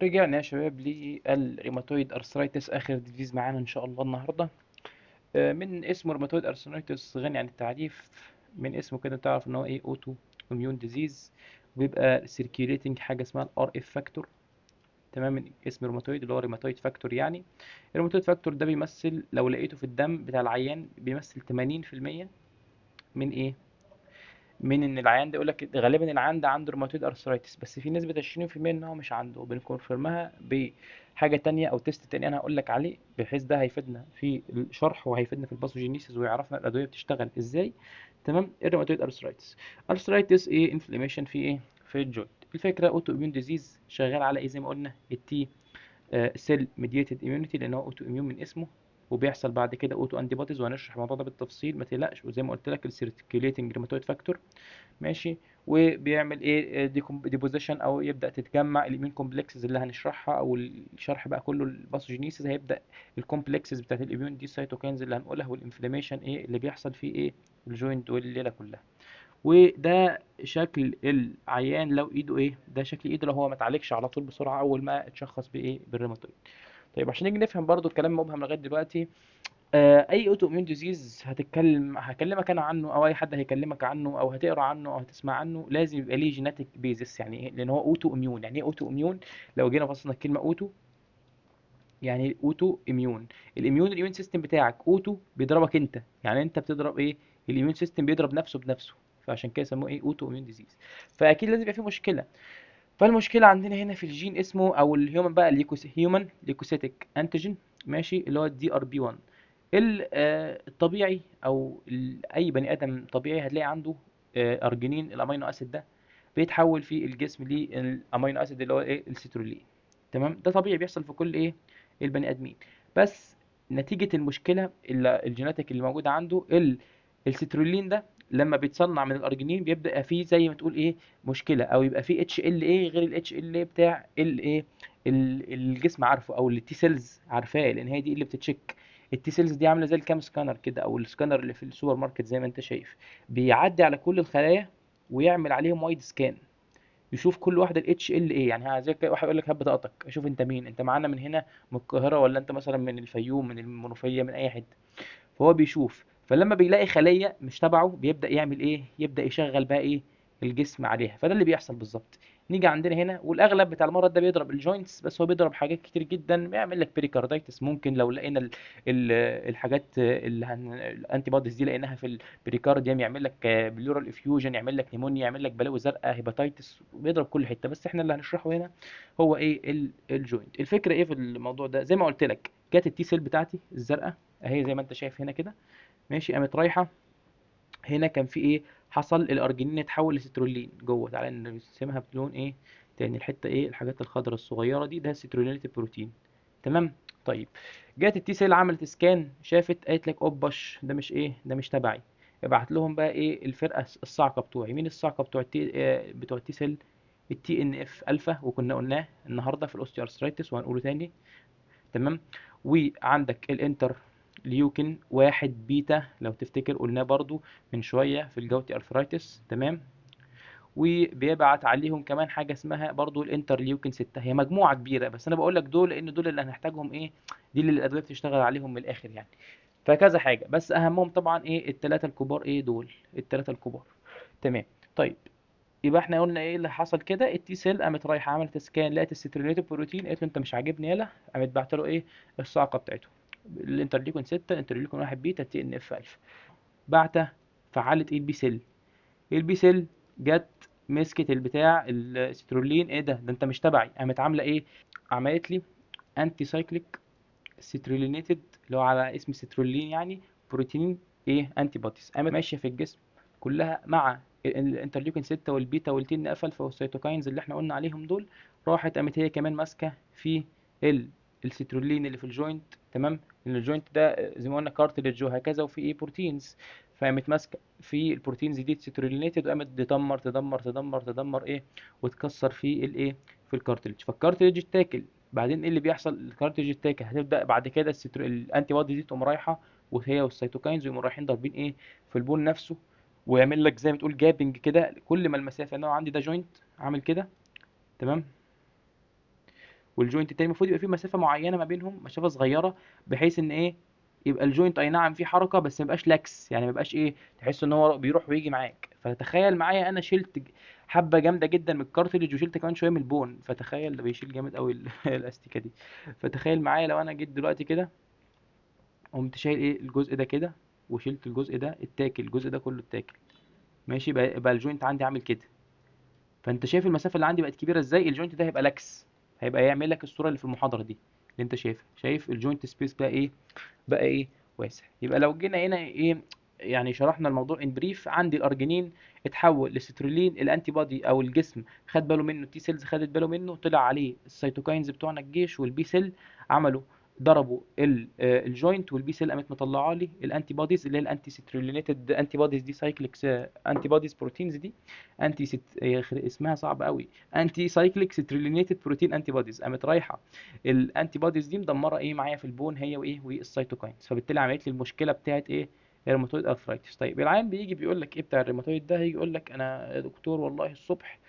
رجعنا يا شباب للريماتويد ارثرايتس، اخر ديزيز معانا ان شاء الله النهارده. من اسمه روماتويد ارثرايتس غني عن التعريف. من اسمه كده تعرف ان هو ايه اوتو اميون ديزيز، وبيبقى سيركيوليتنج حاجه اسمها الار اف فاكتور. تمام، من اسم روماتويد اللي هو ريماتويد فاكتور يعني. الروماتويد فاكتور ده بيمثل، لو لقيته في الدم بتاع العيان، بيمثل 80% من ايه، من ان العيان ده يقول لك غالبا العيان ده عنده روماتويد ارثرايتس، بس في نسبه 20% ان هو مش عنده، وبنكونفيرمها بحاجه تانية او تيست تاني انا هقول لك عليه، بحيث ده هيفيدنا في الشرح وهيفيدنا في الباثوجينيسيس ويعرفنا الادويه بتشتغل ازاي. تمام. الروماتويد ارثرايتس ايه؟ انفلاميشن في ايه؟ في الجوينت. الفكره اوتو اميون ديزيز شغال على ايه؟ زي ما قلنا التي سيل ميدييتد اميونيتي، لان هو اوتو اميون من اسمه، وبيحصل بعد كده اوتو انتي بوديز، وهنشرح الموضوع ده بالتفصيل ما تقلقش. وزي ما قلت لك السيركيوليتنج روماتويد فاكتور، ماشي. وبيعمل ايه؟ ديبوزيشن، او يبدا تتجمع الامين كومبلكسز اللي هنشرحها، او الشرح بقى كله الباثوجينيسيس هيبدا الكومبلكسز بتاعت الاميون دي سايتوكاينز اللي هنقولها، والانفلاميشن ايه اللي بيحصل فيه ايه، الجوينت والليله كلها. وده شكل العيان لو ايده ايه، ده شكل ايده لو هو ما اتعالجش على طول بسرعه اول ما اتشخص بايه، بالريماتويد. طيب عشان نيجي نفهم برضو الكلام مبهم لغايه دلوقتي، اي اوتو اميون ديزيز هكلمك انا عنه، او اي حد هيكلمك عنه، او هتقرا عنه، او هتسمع عنه، لازم يبقى ليه جيناتيك بيزس. يعني ايه؟ لان هو اوتو اميون. يعني ايه اوتو اميون؟ لو جينا بصينا الكلمه اوتو، يعني اوتو اميون، الاميون سيستم بتاعك اوتو بيضربك انت، يعني انت بتضرب ايه، الاميون سيستم بيضرب نفسه بنفسه، فعشان كده يسموه ايه، اوتو اميون ديزيز. فاكيد لازم يبقى فيه مشكله. فالمشكله عندنا هنا في الجين اسمه، او الهيومن بقى، هيومن ليكوسيتيك انتيجين، ماشي، اللي هو الدي ار بي 1. الطبيعي، او اي بني ادم طبيعي هتلاقي عنده ارجينين، الامينو اسيد ده بيتحول في الجسم للامينو اسيد اللي هو ايه، السيترولين. تمام، ده طبيعي بيحصل في كل ايه، البني ادمين. بس نتيجة المشكلة الجيناتيك اللي موجودة عنده، السيترولين ده لما بيتصنع من الارجينين بيبدأ يبقى فيه زي ما تقول ايه، مشكلة، او يبقى فيه اتش ال ايه غير الاتش ال ايه بتاع الايه، الجسم عارفه، او التي سيلز عارفاه، لان هي دي اللي بتتشيك. التي سيلز دي عامله زي الكام سكانر كده، او السكانر اللي في السوبر ماركت زي ما انت شايف، بيعدي على كل الخلايا ويعمل عليهم وايد سكان، يشوف كل واحده الاتش ال ايه. يعني زي كده واحد يقول لك هات بطاقتك اشوف انت مين، انت معانا من هنا من القاهره، ولا انت مثلا من الفيوم، من المنوفيه، من اي حته. فهو بيشوف، فلما بيلاقي خلية مش تبعه بيبدأ يعمل ايه، يبدأ يشغل بقى ايه، الجسم عليها. فده اللي بيحصل بالظبط. نيجي عندنا هنا، والاغلب بتاع المرض ده بيضرب الجوينتس، بس هو بيضرب حاجات كتير جدا، بيعمل لك بريكاردايتس ممكن لو لقينا ال الحاجات اللي الانتي بوديز دي لقيناها في البريكارديوم، يعمل لك بلورال افيوجن، يعمل لك نيمونيا، يعمل لك بلاوي زرقاء، هيباتايتس، بيضرب كل حته. بس احنا اللي هنشرحه هنا هو ايه، الجوينت. الفكره ايه في الموضوع ده؟ زي ما قلت لك، جت التي سيل بتاعتي الزرقاء اهي زي ما انت شايف هنا كده، ماشي، قامت رايحه هنا، كان في ايه، حصل الارجينين اتحول لسترولين جوه. تعالى نرسمها بلون ايه تاني، الحته ايه، الحاجات الخضراء الصغيره دي، ده سترولينيت بروتين. تمام. طيب، جت التي سيل عملت سكان، شافت، قالت لك اوباش، ده مش ايه، ده مش تبعي. ابعت لهم بقى ايه، الفرقه الصاعقه بتوعي. مين الصاعقه بتوع التي بتوع التي سيل؟ التي ان اف الفا، وكنا قلناه النهارده في الاوستيوارثرايتس وهنقوله تاني. تمام. وعندك الانتر ليوكين واحد بيتا، لو تفتكر قلناه برضو من شوية في الجوتي ارثرايتس. تمام. وبيبعت عليهم كمان حاجة اسمها برضو الانتر ليوكين 6. هي مجموعة كبيرة، بس انا بقول لك دول لان دول اللي هنحتاجهم ايه، دي اللي الادوية بتشتغل عليهم من الاخر يعني. فكذا حاجة، بس اهمهم طبعا ايه، الثلاثة الكبار، ايه دول الثلاثة الكبار. تمام. طيب، يبقى احنا قلنا ايه اللي حصل كده، التي سيل قامت رايحه عملت سكان، لقت السترينيتد بروتين، قالت له انت مش عاجبني، يلا، قامت بعت له ايه، الصاعقه بتاعته، الانترليكون 6، انترليكون 1 بيتا، تي ان اف الف. بعتها، فعلت ايه، البي سيل. البي سيل جت مسكت البتاع السترولين، ايه ده انت مش تبعي، قامت عامله ايه، عملت لي انتي سايكليك سترولينيتد، اللي هو على اسم سترولين يعني، بروتين ايه، انتي بوديز، قامت ماشيه في الجسم كلها مع الانترليوكين 6 والبيتا والتين اف الفا والسيتوكاينز اللي احنا قلنا عليهم دول. راحت قامت هي كمان ماسكه في ال السترولين اللي في الجوينت. تمام. لان الجوينت ده زي ما قلنا كارتلج وهكذا، وفي ايه، بروتينز. فقامت ماسكه في البروتينز دي سترولينيتد، وقامت تدمر تدمر تدمر تدمر ايه، وتكسر في الايه، في الكارتلج، فالكارتلج اتاكل. بعدين ايه اللي بيحصل، الكارتريج التاكل هتبدا بعد كده الانتي بودي دي تقوم رايحه، وهي والسيتوكاينز يقوموا رايحين ضاربين ايه، في البون نفسه، ويعمل لك زي ما تقول جابنج كده كل ما المسافه، ان هو عندي ده جوينت عامل كده. تمام. والجوينت التاني المفروض يبقى في مسافه معينه ما بينهم، مسافه صغيره، بحيث ان ايه، يبقى الجوينت اي نعم في حركه بس ما يبقاش لاكس، يعني ما يبقاش ايه، تحس ان هو بيروح ويجي معاك. فتخيل معايا انا شلت حبه جامده جدا من الكارتريج، وشلت كمان شويه من البون، فتخيل ده بيشيل جامد قوي الاستيكه دي. فتخيل معايا لو انا جيت دلوقتي كده، قمت شايل ايه الجزء ده كده، وشلت الجزء ده اتاكل، الجزء ده كله اتاكل، ماشي، بقى الجوينت عندي عامل كده. فانت شايف المسافه اللي عندي بقت كبيره ازاي، الجوينت ده هيبقى لاكس، هيبقى يعمل لك الصوره اللي في المحاضره دي اللي انت شايفها، شايف الجوينت سبيس بقى ايه، بقى ايه، واسع. يبقى لو جينا هنا ايه، يعني شرحنا الموضوع ان بريف، عندي الارجينين اتحول لسترولين، الانتي بودي او الجسم خد باله منه، التي سيلز خدت باله منه، طلع عليه السيتوكاينز بتوعنا الجيش والبي سيل، عملوا ضربوا الجوينت، والبي سيل قامت مطلعه لي الانتي بوديز اللي هي الانتي سترولينيتد انتي بوديز دي، سايكليكس انتي بوديز بروتينز دي، انتي اسمها صعب قوي، انتي سايكليك سترولينيتد بروتين انتي بوديز، قامت رايحه الانتي بوديز دي مدمره ايه معايا في البون، هي وايه والسيتوكاينز، فبالتالي عملت لي المشكله بتاعت ايه، الروماتويد ارثرايتس. طيب العيان بيجي بيقول لك ايه بتاع الروماتويد ده، هيجي يقول لك انا يا دكتور والله الصبح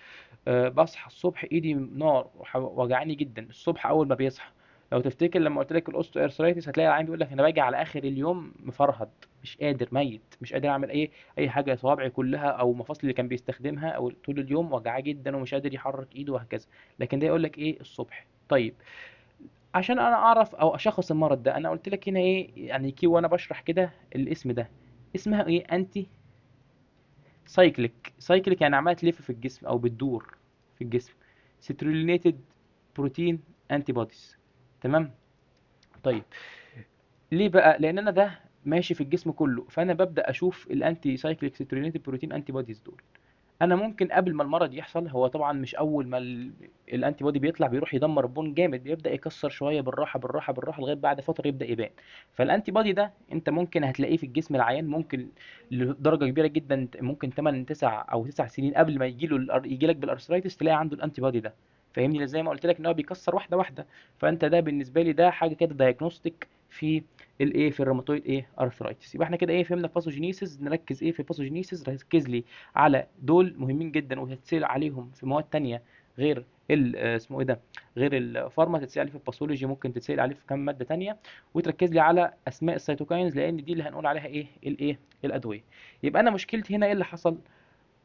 بصحى الصبح ايدي نار وجعاني جدا الصبح اول ما بيصحى. لو تفتكر لما قلت لك الاوستو ارثرايتس، هتلاقي العيان بيقول لك انا باجي على اخر اليوم مفرهد، مش قادر، ميت، مش قادر اعمل اي حاجه، صوابعي كلها او مفاصل اللي كان بيستخدمها او طول اليوم وجعاه جدا ومش قادر يحرك ايده وهكذا. لكن ده يقول لك ايه الصبح. طيب عشان انا اعرف او اشخص المرض ده، انا قلت لك هنا ايه يعني كي وانا بشرح كده الاسم ده، اسمها ايه، انتي سايكليك، سايكليك يعني عماله تلف في الجسم او بتدور في الجسم، سترولينيتد بروتين انتي بوديز. تمام. طيب ليه بقى؟ لان انا ده ماشي في الجسم كله، فانا ببدا اشوف الانتي سايكليك سترولينيتد بروتين انتي بوديز دول. انا ممكن قبل ما المرض يحصل، هو طبعا مش اول ما الانتي بودي بيطلع بيروح يدمر البون جامد، بيبدا يكسر شويه بالراحه بالراحه بالراحه لغايه بعد فتره يبدا يبان. فالانتي بودي ده انت ممكن هتلاقيه في الجسم العيان، ممكن لدرجه كبيره جدا، ممكن 8 9 او 9 سنين قبل ما يجي لك بالارثرايتس تلاقي عنده الانتي بودي ده. فاهمني؟ زي ما قلت لك ان هو بيكسر واحده واحده. فانت ده بالنسبه لي ده حاجه كده دايجنوستيك في الايه، في الروماتويد ايه ارثرايتس. يبقى احنا كده ايه فهمنا الباثوجينيسيس، نركز ايه في الباثوجينيسيس، ركز لي على دول مهمين جدا وهتتسال عليهم في مواد تانية غير اسمه ايه ده، غير الفارما، تتسال عليه في الباثولوجي، ممكن تتسال عليه في كام ماده تانية. وتركز لي على اسماء السيتوكاينز لان دي اللي هنقول عليها ايه الايه الادويه. يبقى انا مشكلتي هنا ايه اللي حصل؟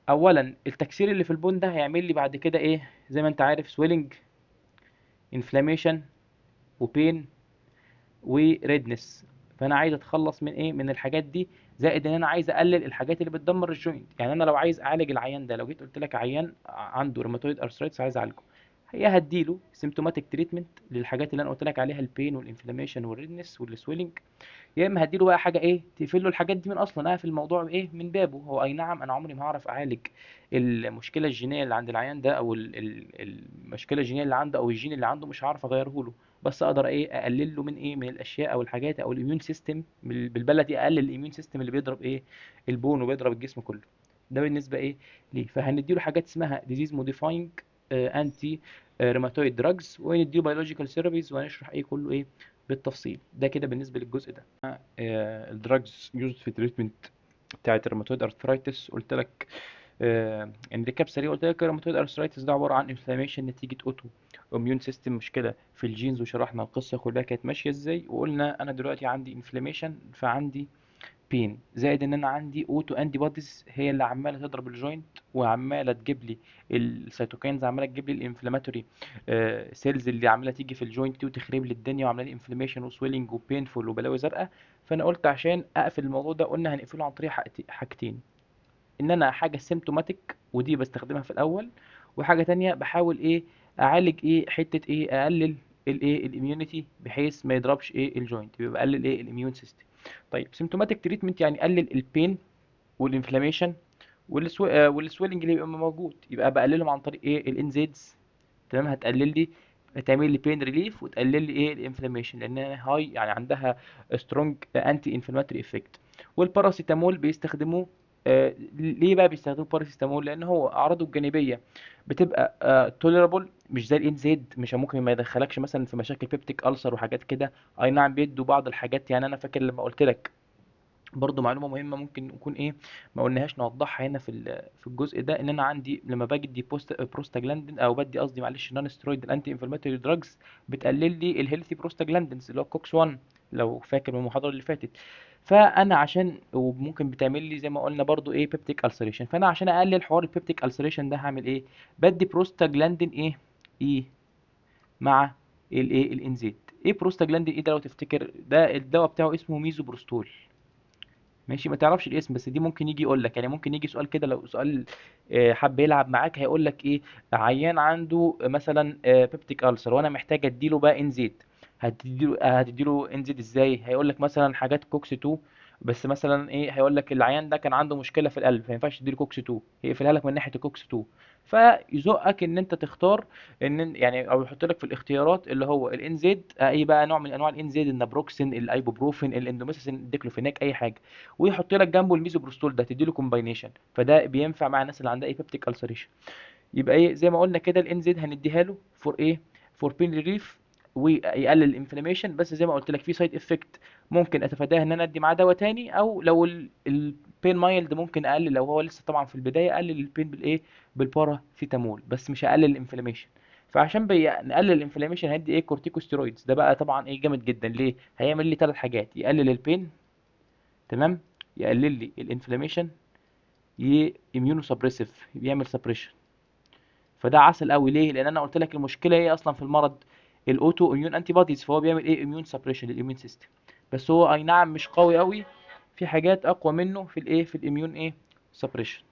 اولا التكسير اللي في البون ده هيعمل لي بعد كده ايه، زي ما انت عارف، سويلنج، انفلاميشن، وبين، وريدنس. فانا عايز اتخلص من ايه، من الحاجات دي، زائد ان انا عايز اقلل الحاجات اللي بتدمر الجوينت. يعني انا لو عايز اعالج العيان ده، لو جيت قلت لك عيان عنده روماتويد ارثرايتس عايز اعالجه، هي هديله سيمتوماتيك تريتمنت للحاجات اللي انا قلت لك عليها، البين والانفلاميشن والريدنس والسويلنج، يا اما هديله بقى حاجه ايه تقفل له الحاجات دي من اصلا، اقفل الموضوع ايه من بابه. هو اي نعم انا عمري ما هعرف اعالج المشكله الجينيه اللي عند العيان ده، او المشكله الجينيه اللي عنده او الجين اللي عنده، مش هعرف اغيره له، بس اقدر ايه اقلل له من ايه، من الاشياء او الحاجات او الاميون سيستم، بالبلدي اقلل الاميون سيستم اللي بيضرب ايه البون وبيضرب الجسم كله. ده بالنسبه ايه ليه. فهنديله حاجات اسمها ديزيز موديفاينج انتي روماتويد دراجز، ونديله بيولوجيكال ثيرابيز، وهنشرح ايه كله ايه بالتفصيل. ده كده بالنسبه للجزء ده. الدراجز يوزد في تريتمنت بتاعت الروماتويد ارثرايتس، قلت لك ان ريكاب سريع، قلت لك الروماتويد ارثرايتس ده عباره عن انفلاميشن نتيجه اوتو اميون سيستم، مشكله في الجينز، وشرحنا القصه كلها كانت ماشيه ازاي، وقلنا انا دلوقتي عندي انفلاميشن فعندي بين، زائد ان انا عندي اوتو انتي بوديز هي اللي عماله تضرب الجوينت وعماله تجيب لي السيتوكاينز، عماله تجيب لي الانفلاماتوري سيلز اللي عماله تيجي في الجوينت دي وتخرب لي الدنيا، وعامله لي انفلاميشن وسويلنج وبينفول وبلاوي زرقاء. فانا قلت عشان اقفل الموضوع ده، قلنا هنقفله عن طريق حاجتين، ان انا حاجه سيمتوماتيك ودي بستخدمها في الاول، وحاجه تانية بحاول ايه اعالج ايه حته ايه، اقلل الايه الاميونيتي بحيث ما يضربش ايه الجوينت، يبقى بقلل ايه الاميون سيستم. طيب سيمتوماتيك تريتمنت يعني قلل البين والانفلاميشن والسويلنج اللي بيبقى موجود، يبقى بقللهم عن طريق ايه الانزيدز. تمام، هتقلل لي، هتعمل لي بين ريليف وتقلل لي ايه الانفلاميشن، لان هاي يعني عندها سترونج انتي انفلاماتوري افكت. والباراسيتامول بيستخدموه ليه بقى بيستخدموا باراسيتامول؟ لان هو اعراضه الجانبيه بتبقى توليرابل، مش زي الانزيد، مش ممكن ما يدخلكش مثلا في مشاكل بيبتيك ألسر وحاجات كده. اي نعم بيدوا بعض الحاجات، يعني انا فاكر لما قلت لك برضو معلومة مهمة ممكن نكون ايه ما قلناهاش نوضحها هنا في الجزء ده، ان انا عندي لما باجي ادي بروستاجلاندين، او بدي قصدي معلش نون سترويد الانتي انفلاماتوري دراجز، بتقلل لي الهيلثي بروستاجلاندينز اللي هو كوكس 1، لو فاكر من المحاضرة اللي فاتت. فانا عشان وممكن بتعمل لي زي ما قلنا برضو ايه بيبتيك السريشن، فانا عشان اقلل حوار البيبتيك السريشن ده هعمل ايه؟ بدي بروستاجلاندين ايه مع الايه الانزيت. ايه بروستاجلاندين ايه ده؟ لو تفتكر ده الدواء بتاعه اسمه ميزوبروستول. ماشي، ما تعرفش الاسم بس دي ممكن يجي يقول لك، يعني ممكن يجي سؤال كده، لو سؤال حب يلعب معاك هيقول لك ايه؟ عيان عنده مثلا بيبتيك ألسر وانا محتاج اديله بقى انزيد. هتديله انزيد ازاي؟ هيقول لك مثلا حاجات كوكس 2، بس مثلا ايه هيقول لك العيان ده كان عنده مشكله في القلب، فما ينفعش تديله كوكس 2، يقفلها لك من ناحيه الكوكس 2. فيزقك ان انت تختار يعني، او يحط لك في الاختيارات اللي هو الانزيد، اي بقى نوع من انواع الانزيد، النابروكسين، الايبوبروفين، الاندوميساسين، الديكلوفيناك، اي حاجه، ويحط لك جنبه الميزوبروستول ده تدي له كومباينيشن، فده بينفع مع الناس اللي عندها ايه بيبتيك السريشن. يبقى ايه زي ما قلنا كده الانزيد هنديها له فور ايه؟ فور بين ريليف، ويقلل الانفلاميشن. بس زي ما قلت لك في سايد افكت ممكن اتفاداها ان انا ادي معاه دواء تاني، او لو البين مايلد ممكن اقلل، لو هو لسه طبعا في البدايه اقلل البين بالايه؟ بالباراسيتامول، بس مش هقلل الانفلاميشن. فعشان نقلل الانفلاميشن هندي ايه؟ كورتيكوستيرويدز. ده بقى طبعا ايه جامد جدا، ليه؟ هيعمل لي ثلاث حاجات: يقلل البين، تمام، يقلل لي الانفلاميشن، اميونو سبريسيف، بيعمل سبريشن. فده عسل قوي. ليه؟ لان انا قلت لك المشكله ايه اصلا في المرض؟ الاوتو اميون انتي بوديز، فهو بيعمل ايه؟ اميون سبريشن للاميون سيستم. بس هو اي نعم مش قوي قوي، في حاجات اقوى منه في الايه؟ في الاميون ايه؟ سبريشن.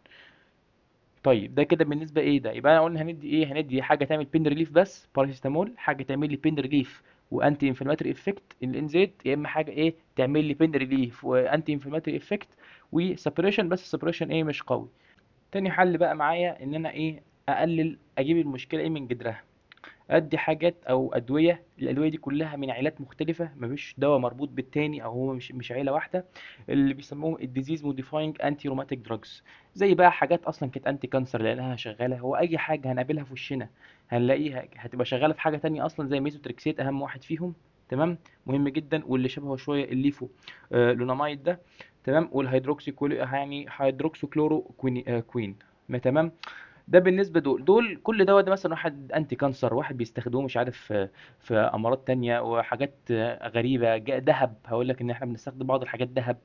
طيب ده كده بالنسبه ايه ده، يبقى قلنا هندي ايه؟ هندي حاجه تعمل بين ريليف بس باراسيتامول، حاجه تعمل لي بين ريليف وانتي انفلاماتوري افكت الانزيت، يا اما حاجه ايه تعمل لي بين ريليف وانتي انفلاماتوري افكت وسبريشن، بس السبريشن ايه مش قوي. تاني حل بقى معايا ان انا ايه؟ اقلل، اجيب المشكله ايه من جذرها. ادي حاجات او ادويه، الادويه دي كلها من عيلات مختلفه، مفيش دواء مربوط بالتاني، او هو مش عيله واحده، اللي بيسموهم الديزيز موديفاينج انتي روماتيك دراجز. زي بقى حاجات اصلا كانت انتي كانسر لانها شغاله، هو اي حاجه هنقابلها في وشنا هنلاقيها هتبقى شغاله في حاجه تانية اصلا، زي ميزوتريكسيت اهم واحد فيهم، تمام، مهم جدا، واللي شبهه شويه الليفو لونامايد ده، تمام، والهيدروكسي يعني هيدروكسو كلورو كوين، ما تمام. ده بالنسبة دول كل دواء ده مثلا واحد انتي كانسر، واحد بيستخدموه مش عارف في امراض تانية وحاجات غريبة، دهب هقول لك ان احنا بنستخدم بعض الحاجات دهب،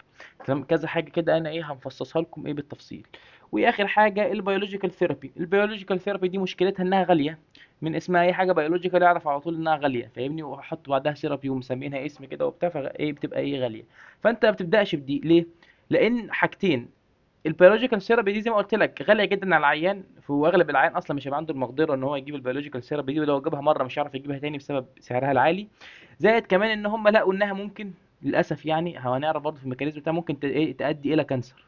تمام، كذا حاجة كده انا ايه هنفصصها لكم ايه بالتفصيل. واخر حاجة البيولوجيكال ثيرابي. البيولوجيكال ثيرابي دي مشكلتها انها غالية، من اسمها اي حاجة بيولوجيكال يعرف على طول انها غالية، فاهمني، وحط بعدها ثيرابي ومسمينها اسم كده وبتاع، ايه بتبقى ايه غالية. فانت ما بتبدأش بدي ليه؟ لان حاجتين: البيولوجيكال ثيرابي دي زي ما قلت لك غاليه جدا على العيان، واغلب العيان اصلا مش هيبقى عنده المقدره ان هو يجيب البيولوجيكال ثيرابي دي، ولو جابها مره مش هيعرف يجيبها تاني بسبب سعرها العالي. زائد كمان ان هم لقوا انها ممكن، للاسف يعني هنعرف برضه في الميكانيزم بتاعها، ممكن تؤدي الى كانسر.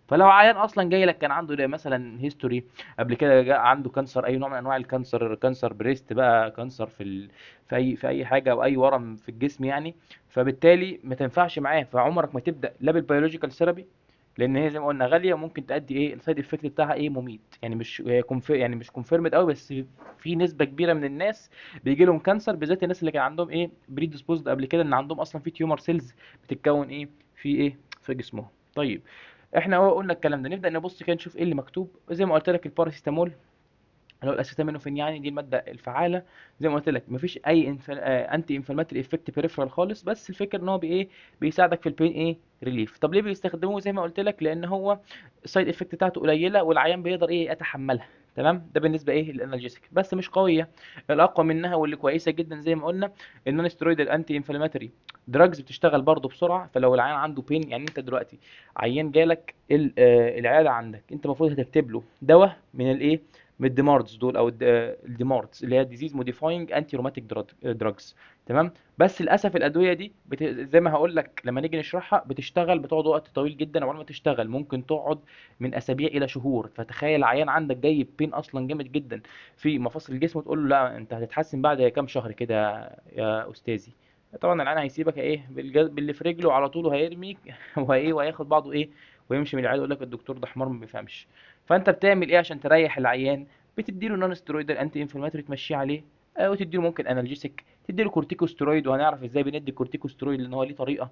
فلو عيان اصلا جاي لك كان عنده مثلا هيستوري قبل كده، جاء عنده كانسر، اي نوع من انواع الكانسر، كانسر بريست بقى، كانسر في اي حاجه، او اي ورم في الجسم يعني، فبالتالي ما تنفعش معاه. فعمرك ما تبدا لا بالبيولوجيكال ثيرابي، لان هي زي ما قلنا غاليه، وممكن تؤدي ايه السايد افكت بتاعها ايه؟ مميت يعني، مش هي يعني مش كونفيرمد قوي، بس في نسبه كبيره من الناس بيجي لهم كانسر، بالذات الناس اللي كان عندهم ايه بريدisposed قبل كده، ان عندهم اصلا في تيومر سيلز بتتكون ايه في ايه في جسمهم. طيب احنا اهو قلنا الكلام ده، نبدا نبص كده نشوف ايه اللي مكتوب. زي ما قلت لك الباراسيتامول اللي هو الاسيتامينوفين، يعني دي الماده الفعاله. زي ما قلت لك مفيش اي انتي انفلاماتوري افكت بريفرال خالص، بس الفكره ان هو بايه؟ بيساعدك في البين ايه؟ ريليف. طب ليه بيستخدموه؟ زي ما قلت لك لان هو السايد افكت بتاعته قليله، والعيان بيقدر ايه؟ يتحملها، تمام. ده بالنسبه ايه؟ للانالجيسيك، بس مش قويه. الاقوى منها واللي كويسه جدا زي ما قلنا النون ستيرويد الانتي انفلاماتوري دراجز، بتشتغل برضه بسرعه. فلو العيان عنده بين، يعني انت دلوقتي عيان جالك العياده عندك، انت المفروض هتكتب له دواء من الايه؟ من الديماردز دول، او الديماردز اللي هي ديزيز موديفاينج انتي روماتيك دراجز، تمام. بس للاسف الادويه دي زي ما هقول لك لما نيجي نشرحها، بتقعد وقت طويل جدا، اول ما تشتغل ممكن تقعد من اسابيع الى شهور. فتخيل عيان عندك جاي بين اصلا جامد جدا في مفاصل الجسم، وتقول له لا انت هتتحسن بعد كام شهر كده يا استاذي. طبعا العيان هيسيبك ايه باللي في رجله على طول، وهيرميك وهياخد بعضه ايه ويمشي من العياده، يقول لك الدكتور ده حمار ما بيفهمش. فانت بتعمل ايه عشان تريح العيان؟ بتديله نون ستيرويد انتي انفلاماتوري تمشيه عليه، وتديله ممكن انالجيسك، تديله كورتيكوستيرويد، وهنعرف ازاي بندي الكورتيكوستيرويد لان هو ليه طريقه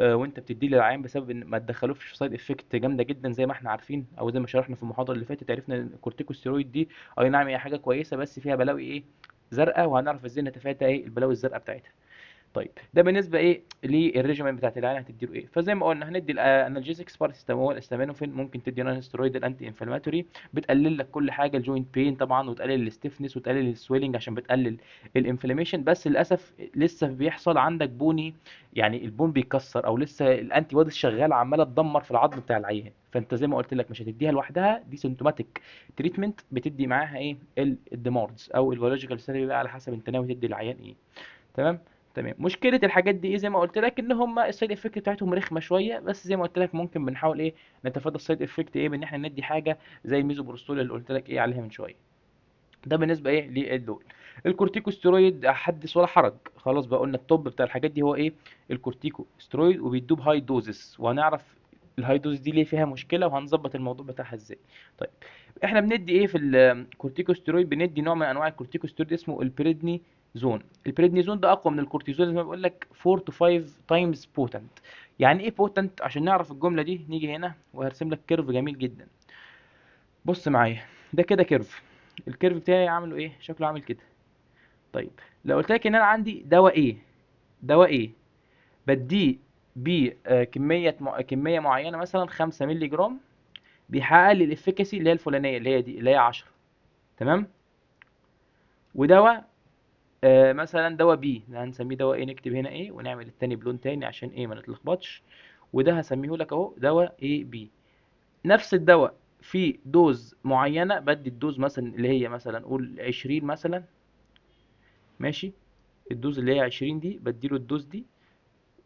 وانت بتديه للعيان، بسبب ان ما تدخلوش في سايد افكت جامده جدا زي ما احنا عارفين، او زي ما شرحنا في المحاضره اللي فاتت، عرفنا ان الكورتيكوستيرويد دي اي نعم هي حاجه كويسه بس فيها بلاوي ايه زرقاء، وهنعرف ازاي نتفادى ايه البلاوي الزرقاء بتاعتها. طيب ده بالنسبه ايه للريجيمين بتاعت العيان هتديله ايه. فزي ما قلنا هندي الانالجيزكس باراسيتامول، استامينوفين، ممكن تدي نون ستيرويد الانتي انفلاماتوري، بتقلل لك كل حاجه، الجوينت بين طبعا، وتقلل الستيفنس، وتقلل السويلنج عشان بتقلل الانفلاميشن. بس للاسف لسه بيحصل عندك بوني، يعني البون بيتكسر، او لسه الانتي بوديز شغاله عماله تدمر في العظم بتاع العيان. فانت زي ما قلت لك مش هتديها لوحدها، دي سيمتوماتيك تريتمنت، بتدي معاها ايه الديماردز او البيولوجيكال ثيرابي بقى على حسب انت ناوي تدي العيان ايه. تمام. تمام. مشكله الحاجات دي ايه زي ما قلت لك ان هم السايد افكت بتاعتهم رخمه شويه، بس زي ما قلت لك ممكن بنحاول ايه نتفادى السايد افكت ايه بان احنا ندي حاجه زي الميزوبروستول اللي قلت لك ايه عليها من شويه. ده بالنسبه ايه للدول. الكورتيكوستيرويد حدث ولا حرج، خلاص بقى قلنا التوب بتاع الحاجات دي هو ايه الكورتيكوستيرويد، وبيدوب هاي دوزز، وهنعرف الهاي دوز دي ليه فيها مشكله، وهنظبط الموضوع بتاعها ازاي. طيب احنا بندي ايه في الكورتيكوستيرويد؟ بندي نوع من انواع الكورتيكوستيرويد اسمه البريدنيزون. البريدنيزون ده اقوى من الكورتيزون، زي ما بقول لك 4 to 5 times potent. يعني ايه potent؟ عشان نعرف الجمله دي نيجي هنا وهرسم لك كيرف جميل جدا. بص معايا، ده كده كيرف، الكيرف بتاعي عامله ايه؟ شكله عامل كده. طيب لو قلت لك ان انا عندي دواء ايه، دواء ايه بديه كميه معينه مثلا 5 مللي جرام، بيحقق لي الافكاسي اللي هي الفلانيه اللي هي دي اللي هي 10. تمام. ودواء مثلا دواء بي ده هنسميه دواء ايه، نكتب هنا ايه ونعمل التاني بلون تاني عشان ايه ما نتلخبطش. وده هسميه لك اهو دواء ايه بي. نفس الدواء في دوز معينه، بدي الدوز مثلا اللي هي مثلا قول 20 مثلا، ماشي. الدوز اللي هي 20 دي بديله الدوز دي،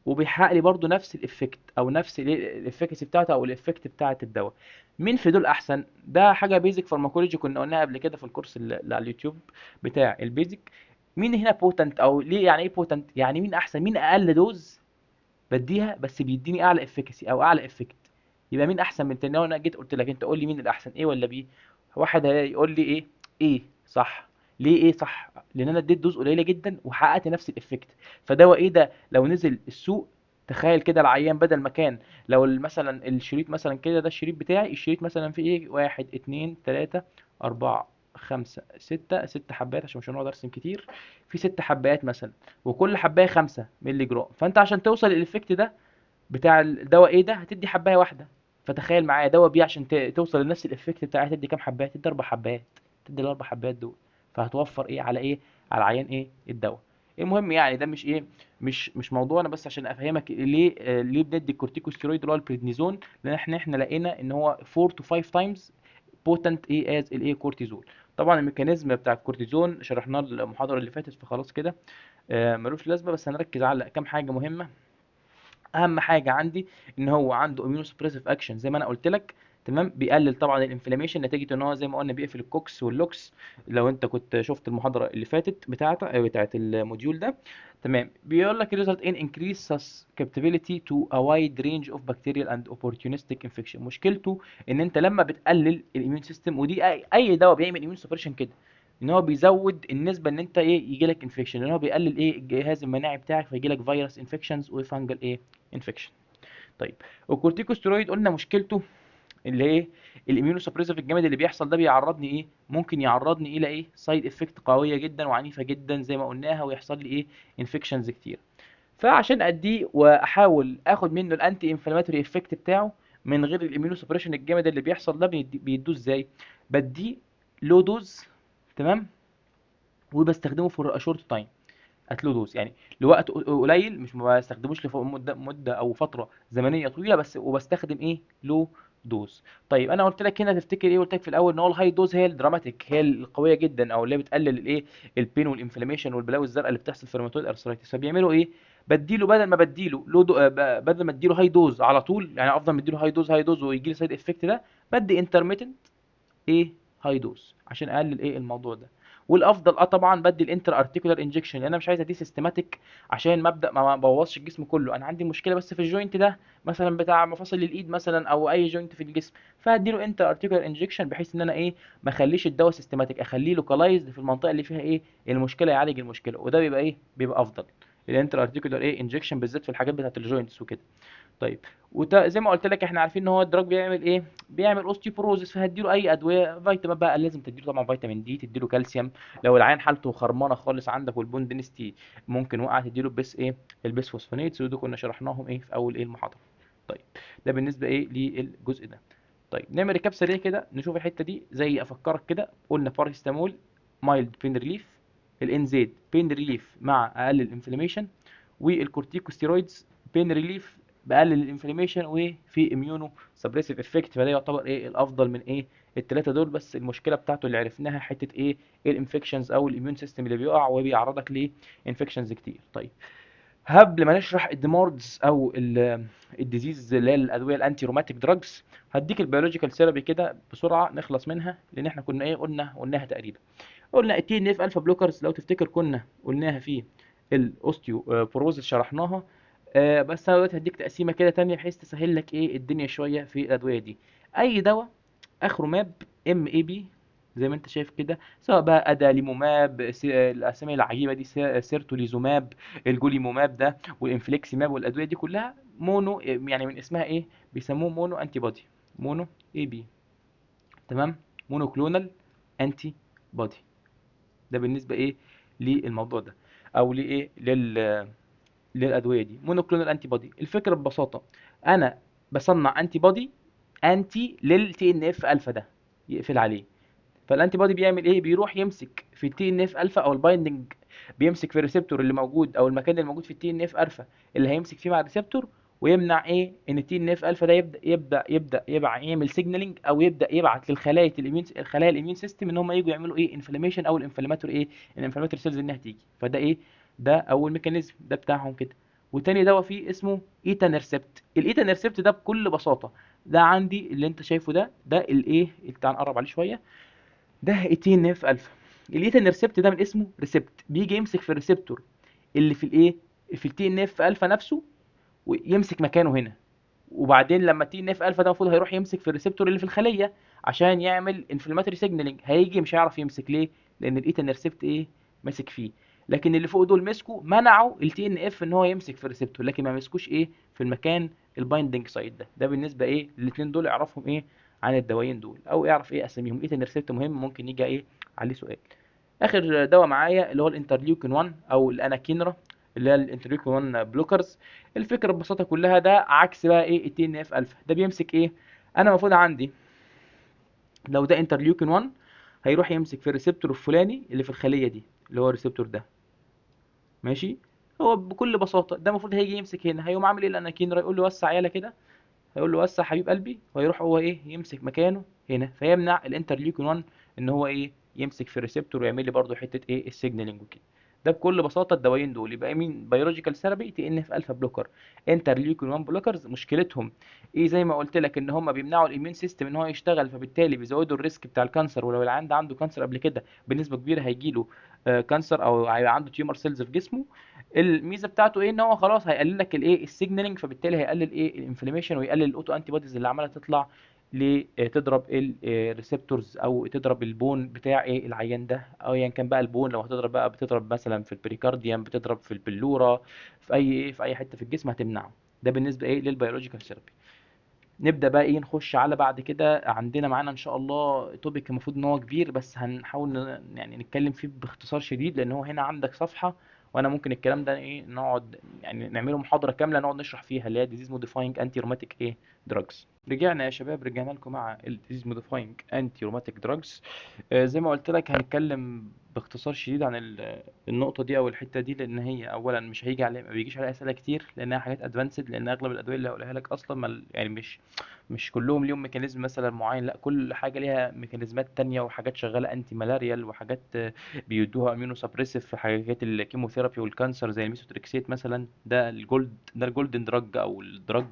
وبيحقق لي برضو نفس الافكت او نفس الافكاسي بتاعته او الافكت بتاعه الدواء. مين في دول احسن؟ ده حاجه بيزك فارماكولوجي كنا قلناها قبل كده في الكورس اللي على اليوتيوب بتاع البيزك. مين هنا بوتنت، او ليه يعني ايه بوتنت؟ يعني مين احسن، مين اقل دوز بديها بس بيديني اعلى افكاسي او اعلى افكت. يبقى مين احسن من التاني؟ لو انا جيت قلت لك انت قول لي مين الاحسن، ايه ولا بي؟ واحد هيقول لي ايه، ايه صح. ليه ايه صح؟ لان انا اديت دوز قليله جدا وحققت نفس الافكت. فدواء ايه ده لو نزل السوق، تخيل كده العيان بدل ما كان، لو مثلا الشريط مثلا كده، ده الشريط بتاعي، الشريط مثلا فيه ايه واحد اتنين تلاتة اربعة خمسة ستة، ست حبات عشان مش هنقعد ارسم كتير، في ست حبات مثلا، وكل حبايه 5 مللي جرام. فانت عشان توصل للإفكت ده بتاع الدواء ايه ده هتدي حبايه واحده. فتخيل معايا دواء بي عشان توصل لنفس الإفكت بتاعها تدي كام حبايه؟ تدي 4 حبات، تدي الاربع حبات دول. فهتوفر ايه على ايه؟ على العيان ايه الدواء. المهم يعني ده مش ايه، مش موضوعنا، بس عشان افهمك ليه ليه بندي الكورتيكوستيرويد اللي هو البريدنيزون، لان احنا لقينا ان هو 4 to 5 times potent ايه از الايه كورتيزول. طبعا الميكانيزم بتاع الكورتيزون شرحناه المحاضره اللي فاتت، فخلاص كده ملوش لازمه، بس هنركز على كام حاجه مهمه. اهم حاجه عندي ان هو عنده اميونو سبريسيف اكشن زي ما انا قلت لك. تمام. بيقلل طبعا الانفلاميشن نتيجه ان هو زي ما قلنا بيقفل الكوكس واللوكس، لو انت كنت شفت المحاضره اللي فاتت بتاعت الموديول ده. تمام. بيقول لك result in increased susceptibility to a wide range of bacterial and opportunistic infection. مشكلته ان انت لما بتقلل الاميون سيستم، ودي اي دواء بيعمل اميون سبريشن كده، ان هو بيزود النسبه ان انت ايه يجي لك انفكشن، ان هو بيقلل ايه الجهاز المناعي بتاعك، فيجي لك فيروس انفكشنز وفانجل ايه انفكشن. طيب الكورتيكوستيرويد قلنا مشكلته اللي ايه الاميونو سبريسيف الجامد اللي بيحصل ده، بيعرضني ايه ممكن يعرضني الى ايه سايد افكت قويه جدا وعنيفه جدا زي ما قلناها، ويحصل لي ايه انفكشنز كتير. فعشان اديه واحاول اخد منه الانتي انفلاماتوري افكت بتاعه من غير الاميونو سبريشن الجامد اللي بيحصل ده، بيدوه ازاي؟ بديه لو دوز. تمام. وبستخدمه فور اشورت تايم ات لو دوز، يعني لوقت قليل، مش ما بستخدموش مده او فتره زمنيه طويله بس، وبستخدم ايه لو دوز. طيب انا قلت لك هنا تفتكر ايه؟ قلت لك في الاول ان هو الهاي دوز هي الدراماتيك، هي القويه جدا، او اللي هي بتقلل الايه البين والانفلاميشن والبلاوي الزرقاء اللي بتحصل في الروماتويد ارثرايتس. فبيعملوا ايه؟ بديله بدل ما بديله لو دو... بدل ما اديله هاي دوز على طول، يعني افضل مديله هاي دوز هاي دوز ويجي لي سايد افكت ده، بدي انترميتنت ايه هاي دوز عشان اقلل ايه الموضوع ده. والافضل طبعا بدي الانتر ارتيكولار انجكشن، لان انا مش عايز ادي سيستماتيك عشان مبدا ما بوظش الجسم كله. انا عندي مشكله بس في الجوينت ده مثلا بتاع مفاصل الايد مثلا او اي جوينت في الجسم، فهديله انتر ارتيكولار انجكشن بحيث ان انا ايه ما اخليش الدواء سيستماتيك، اخليه لوكالايزد في المنطقه اللي فيها ايه المشكله، يعالج المشكله، وده بيبقى ايه بيبقى افضل الانتر ارتيكولار ايه انجكشن بالذات في الحاجات بتاعت الجوينتس وكده. طيب زي ما قلت لك احنا عارفين ان هو الدراج بيعمل ايه، بيعمل اوستيوبروزس، فهديله اي ادويه فيتامين بقى، لازم تديله طبعا فيتامين دي، تديله كالسيوم. لو العين حالته خرمانه خالص عندك والبون دينستي ممكن وقع، تديله بس ايه البيس فوسفونيتس، ودول كنا شرحناهم ايه في اول ايه المحاضره. طيب ده بالنسبه ايه للجزء ده. طيب نعمل ريكاب سريع كده نشوف الحته دي، زي افكرك كده، قلنا باراسيتامول مايلد بين ريليف، الانزيد بين ريليف مع اقل الانفلاميشن، والكورتيكوستيرويدز بين ريليف بقلل الانفلاميشن وفي اميونو سبريسيف افكت، فده يعتبر ايه الافضل من ايه الثلاثه دول. بس المشكله بتاعته اللي عرفناها حته ايه الانفكشنز او الاميون سيستم اللي بيقع وبيعرضك لانفكشنز كتير. طيب قبل ما نشرح الديماردز او الديزيز اللي هي الادويه الانتي روماتيك دراجز، هديك البيولوجيكال ثيرابي كده بسرعه نخلص منها، لان احنا كنا ايه قلناها تقريبا. قلنا التي ان اف الفا بلوكرز، لو تفتكر كنا قلناها في الاوستيو بروزس شرحناها. بس انا دلوقتي هديك تقسيمه كده تانية بحيث تسهل لك ايه الدنيا شويه في الادويه دي. اي دواء اخره ماب، ام اي بي، زي ما انت شايف كده، سواء بقى اداليموماب، الاسامي العجيبه دي، سيرتوليزوماب، الجوليموماب ده، والانفليكسيماب، والادويه دي كلها مونو، يعني من اسمها ايه بيسموه مونو انتي بودي، مونو اي بي، تمام، مونوكلونال انتي بودي. ده بالنسبه ايه للموضوع ده، او لايه للادويه دي مونوكلونال انتي بودي. الفكره ببساطه انا بصنع انتي بودي انتي للتي ان اف الفا ده، يقفل عليه. فالانتي بودي بيعمل ايه، بيروح يمسك في التي ان اف الفا او البايندنج، بيمسك في الريسبتور اللي موجود او المكان اللي موجود في التي ان اف الفا اللي هيمسك فيه مع الريسبتور، ويمنع ايه ان التي ان اف الفا ده يبدا يبعت يعمل سيجنالينج، او يبدا يبعت للخلايا الخلايا الاميون سيستم ان هم يجوا يعملوا ايه انفلاميشن، او الانفلاماتوري ايه الانفلاماتوري سيلز انها تيجي. فده ايه ده اول ميكانيزم ده بتاعهم كده. وتاني دواء فيه اسمه ايتانرسبت. الايتانرسبت ده بكل بساطه ده عندي اللي انت شايفه ده الايه تعال نقرب عليه شويه، ده 18 اف الفا. الايثان ريسبت ده من اسمه ريسبت، بيجي يمسك في الريسبتور اللي في الايه في التي ان اف الفا نفسه، ويمسك مكانه هنا. وبعدين لما التي ان اف الفا ده المفروض هيروح يمسك في الريسبتور اللي في الخليه عشان يعمل انفلاماتوري سيجنالينج، هيجي مش هيعرف يمسك ليه، لان الايثان ريسبت ايه ماسك فيه. لكن اللي فوق دول مسكوا منعوا التي ان اف ان هو يمسك في الريسبتور، لكن ما مسكوش ايه في المكان البايندنج سايت ده بالنسبه ايه الاثنين دول اعرفهم ايه عن الدوايين دول، او اعرف ايه اساميهم. الايثان ريسبت مهم ممكن يجي ايه عليه سؤال. اخر دواء معايا اللي هو الانترليوكين 1 او الاناكينرا، اللي هي الانترليوكين 1 بلوكرز. الفكره ببساطه كلها ده عكس بقى ايه التي ان اف الفا، ده بيمسك ايه، انا المفروض عندي لو ده انترليوكين 1 هيروح يمسك في الريسبتور الفلاني اللي في الخليه دي اللي هو الريسبتور ده، ماشي. هو بكل بساطه ده المفروض هيجي يمسك هنا، هيقوم عامل ايه الاناكينرا، يقول له وسع يالا كده، هيقول له وسع حبيب قلبي، وهيروح هو ايه يمسك مكانه هنا، فيمنع الانترليوكين 1 ان هو ايه يمسك في الريسبتور ويعمل لي برضه حته ايه السيجنالينج وكده. ده بكل بساطه الدوايين دول يبقى مين بيولوجيكال ثيرابي تي ان اف الفا بلوكر، انترليوكين 1 بلوكرز. مشكلتهم ايه زي ما قلت لك ان هم بيمنعوا الاميون سيستم ان هو يشتغل، فبالتالي بيزودوا الريسك بتاع الكانسر، ولو العيان ده عنده كانسر قبل كده بنسبه كبيره هيجي له كانسر او هيبقى عنده تيومر سيلز في جسمه. الميزه بتاعته ايه ان هو خلاص هيقلل لك الايه السيجنالينج، فبالتالي هيقلل ايه الانفلاميشن ويقلل الاوتو انتي بوديز اللي عماله تطلع تضرب الريسبتورز او تضرب البون بتاع ايه العيان ده، او يعني كان بقى البون لو هتضرب بقى بتضرب مثلا في البريكارديوم، بتضرب في البلوره، في اي ايه في اي حته في الجسم هتمنعه. ده بالنسبه ايه للبيولوجيكال ثيرابي. نبدا بقى ايه نخش على بعد كده، عندنا معانا ان شاء الله توبيك المفروض ان هو كبير، بس هنحاول يعني نتكلم فيه باختصار شديد، لان هو هنا عندك صفحه، وانا ممكن الكلام ده ايه نقعد يعني نعمله محاضره كامله نقعد نشرح فيها، اللي هي ديزيز موديفاينج انتي روماتيك ايه دراجز. رجعنا يا شباب، رجعنا لكم مع الديزيز موديفاينج انتي روماتيك دراجز. زي ما قلت لك هنتكلم باختصار شديد عن النقطه دي او الحته دي، لان هي اولا مش هيجي عليها، ما بيجيش عليها اسئله كتير لانها حاجات ادفانسد، لان اغلب الادويه اللي هقولها لك اصلا يعني مش كلهم ليهم ميكانيزم مثلا معين، لا كل حاجه ليها ميكانيزمات تانية، وحاجات شغاله انتي ملاريال، وحاجات بيدوها اميونو سبريسيف في حاجات الكيموثيرابي والكانسر زي الميثوتريكسيت مثلا. ده الجولدن دراج او الدراج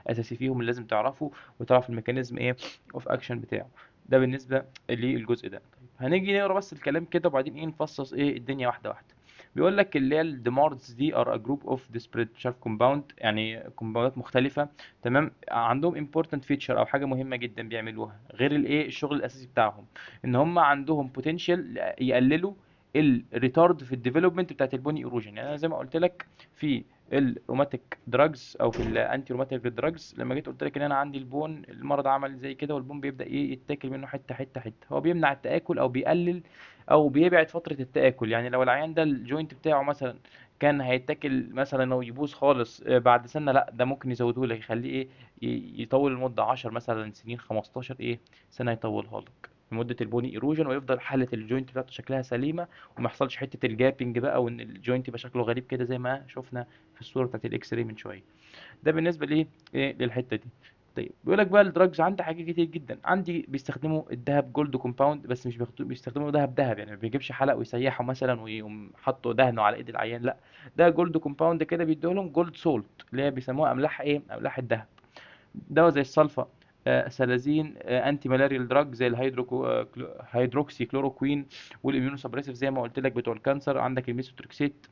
الاساسي فيهم اللي لازم تعرفه، وتعرف الميكانيزم ايه اوف اكشن بتاعه. ده بالنسبه للجزء ده. هنيجي نقرا بس الكلام كده وبعدين ايه نفصص ايه الدنيا واحده واحده. بيقول لك اللي هي الديماردز دي ار ا جروب اوف ديسبريت مش عارف كومباوند، يعني كومباوندات مختلفه. تمام، عندهم امبورتنت فيتشر او حاجه مهمه جدا بيعملوها غير الايه الشغل الاساسي بتاعهم، ان هم عندهم بوتنشال يقللوا الريتارد في الديفلوبمنت بتاعت البوني ايروجن. يعني انا زي ما قلت لك في الروماتيك دراجز او في الانتي روماتيك دراجز، لما جيت قلت لك ان انا عندي البون المرض عمل زي كده والبون بيبدا ايه يتاكل منه حته حته حته، هو بيمنع التاكل او بيقلل او بيبعد فتره التاكل. يعني لو العيان ده الجوينت بتاعه مثلا كان هيتاكل مثلا او يبوظ خالص بعد سنه، لا ده ممكن يزوده لك يخليه ايه يطول المده 10 مثلا سنين 15 ايه سنه يطولها لك لمده البوني ايروجن، ويفضل حاله الجوينت بتاعته شكلها سليمه وما يحصلش حته الجابنج بقى وان الجوينت يبقى شكله غريب كده زي ما شفنا في الصوره بتاعت الاكس راي من شويه. ده بالنسبه ليه ايه للحته دي. طيب بيقول لك بقى الدراجز عندي حاجات كتير جدا، عندي بيستخدموا الذهب جولد كومباوند بس مش بيستخدموا ذهب يعني ما بيجيبش حلق ويسيحه مثلا ويقوم حاطه دهنه على ايد العيان، لا ده جولد كومباوند كده بيديهولهم جولد سولت اللي هي بيسموها املاح ايه املاح الذهب. دواء زي السلفا سلازين انتي مالاريال دراج زي هيدروكسي كلوروكوين، والاميونو سبريسيف زي ما قلت لك بتوع الكانسر، عندك الميثوتريكسيت،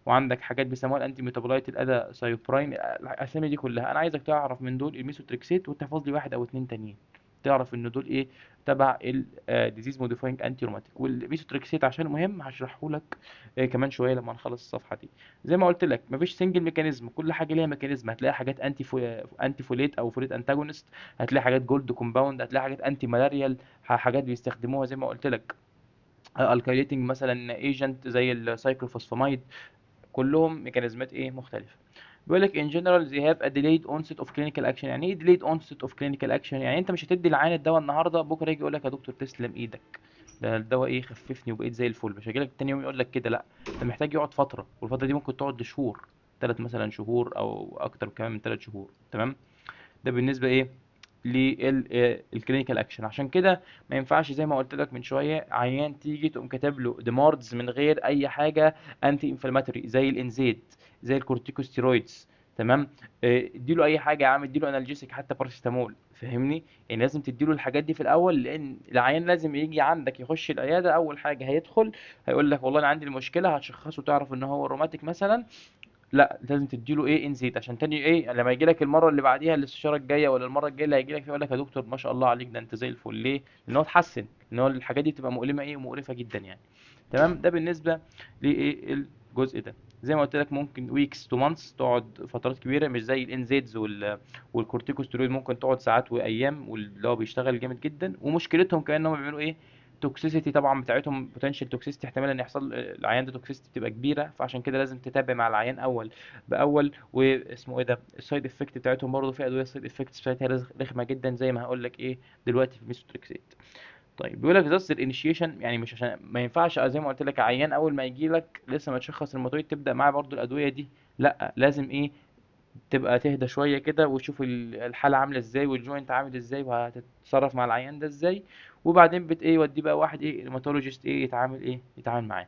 وعندك حاجات بيسموها الانتي ميتابولايت الادا سايوبراين. الاسامي دي كلها انا عايزك تعرف من دول الميثوتريكسيت وتحفظ لي واحد او اتنين تانيين، تعرف ان دول ايه تبع الديزيز موديفاينج انتي روماتيك. والميثوتريكسيت عشان مهم هشرحه لك كمان شويه لما نخلص الصفحه دي. زي ما قلت لك مفيش سنجل ميكانيزم، كل حاجه ليها ميكانيزم، هتلاقي حاجات انتي فوليت او فوليت انتاجونست، هتلاقي حاجات جولد كومباوند، هتلاقي حاجات انتي مالاريال، حاجات بيستخدموها زي ما قلت لك الكاليتنج مثلا ايجنت زي السايكلوفوسفاميد، كلهم ميكانيزمات ايه مختلفه. بيقول لك in general they have a delayed onset of clinical action. يعني ايه delayed onset of clinical action؟ يعني انت مش هتدي العيان الدواء النهارده بكره يجي يقول لك يا دكتور تسلم ايدك ده الدواء ايه خففني وبقيت زي الفل، مش هيجي لك تاني يوم يقول لك كده، لا انت محتاج يقعد فتره، والفتره دي ممكن تقعد لشهور، 3 مثلا شهور او اكتر كمان من 3 شهور. تمام، ده بالنسبه ايه للكلينيكال اكشن. عشان كده ما ينفعش زي ما قلت لك من شويه عيان تيجي تقوم كاتب له ديماردز من غير اي حاجه انتي انفلاماتوري زي الانزيد زي الكورتيكوستيرويدز. تمام، اديله اي حاجه يا عم، اديله انالجيسيك حتى باراسيتامول، فاهمني؟ يعني لازم تديله الحاجات دي في الاول، لان العيان لازم يجي عندك يخش العياده اول حاجه هيدخل هيقول لك والله انا عندي المشكله، هتشخصه تعرف ان هو روماتيك مثلا، لا لازم تديله ايه انزيت عشان تاني ايه لما يجي لك المره اللي بعديها الاستشاره الجايه ولا المره الجايه اللي هيجي لك يقول لك يا دكتور ما شاء الله عليك ده انت زي الفل. ليه؟ لان هو اتحسن، ان هو الحاجات دي بتبقى مؤلمه ايه ومقرفه جدا يعني. تمام، ده بالنسبه لايه الجزء ده. زي ما قلت لك ممكن ويكس تو مانثs تقعد فترات كبيره، مش زي الانزيدز والكورتيكوستيرويد ممكن تقعد ساعات وايام واللي هو بيشتغل جامد جدا. ومشكلتهم كمان ان هم بيعملوا ايه توكسيسيتي طبعا بتاعتهم، بوتنشال توكسيسيتي، احتمال ان يحصل العيان ده توكسيسيتي تبقى كبيره، فعشان كده لازم تتابع مع العيان اول باول. واسمه ايه ده السايد افكت بتاعتهم برضه في ادويه السايد افكتس بتاعتها رخمه جدا زي ما هقول لك ايه دلوقتي في الميثوتريكسيت. طيب بيقول لك جاست الانيشيشن، يعني مش عشان ما ينفعش زي ما قلت لك عيان اول ما يجي لك لسه ما تشخص الموضوع تبدا معاه برضه الادويه دي، لا لازم ايه تبقى تهدى شويه كده وتشوف الحاله عامله ازاي والجوينت عامل ازاي وهتتصرف مع العيان ده ازاي، وبعدين بت ايه وديه بقى واحد ايه ريماتولوجيست يتعامل معاه.